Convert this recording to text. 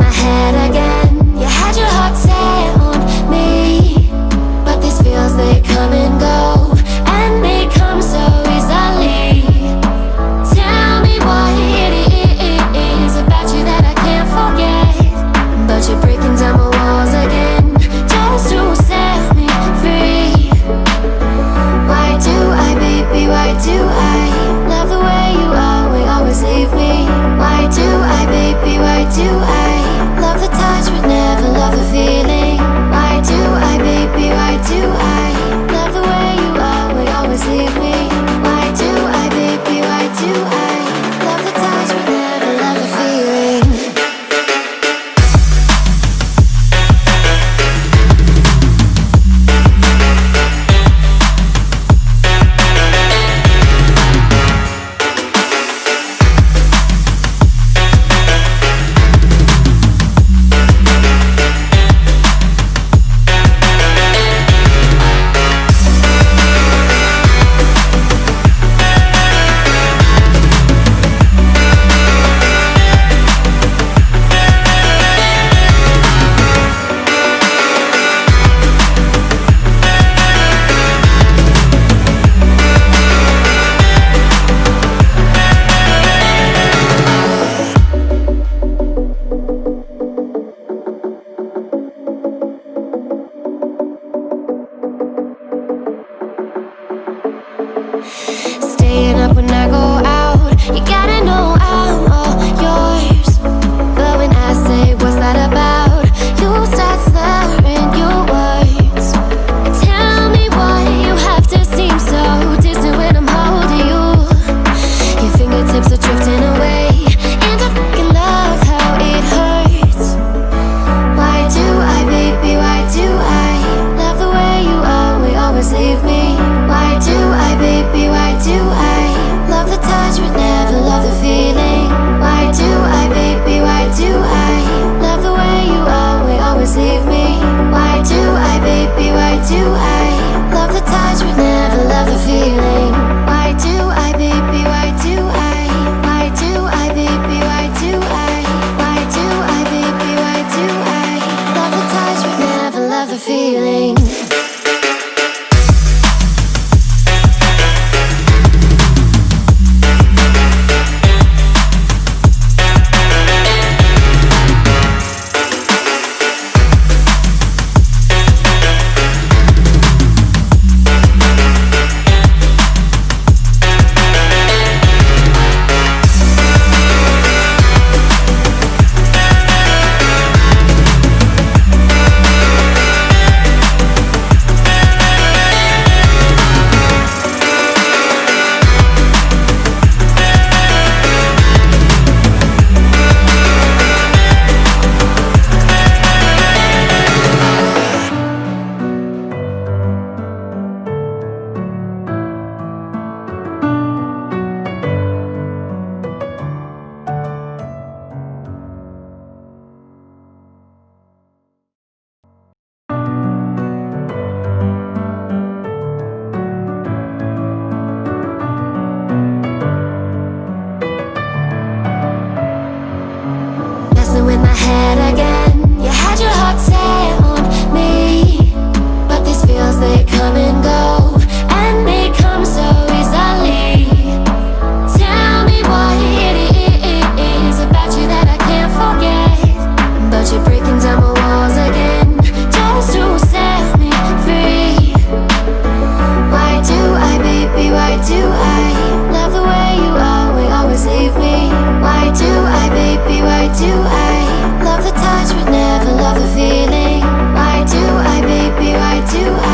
my head again. You had your heart set on me, but these feels, they come and go, and they come so easily. Tell me what it is about you that I can't forget, but you're breaking down my walls again, just to set me free. Why do I, baby, why do I love the way you always leave me? Why do I, baby, why do I love the touch but never love the feeling? Why do I, baby, why do I love the way you always leave me? Why do I, baby, why do I love the touch but never love the feeling? Staying up when I go out, you gotta know I'm all yours. But when I say what's that about, you start slurring your words. Tell me why you have to seem so distant when I'm holding you. Your fingertips are drifting away, and I fucking love how it hurts. Why do I, baby, why do I love the way you always leave me? Why do I, baby, why do I love the touch but never love the feeling? Why do I, baby, why do I love the way you always leave me? Why do I, baby, why do I love the touch but never love the feeling? Why do I, baby, why do I? Why do I, baby, why do I? Why do I, baby, why do I love the touch but never love the feeling? With my head again, you had your heart set on me, but these feels, they come and go, and they come so easily. Tell me what it is about you that I can't forget, but you're breaking down my walls again, just to set me free. Why do I, baby, why do I love the way you always leave me? Why do I, baby, why do I love the touch but never love the feeling? Why do I, baby, why do I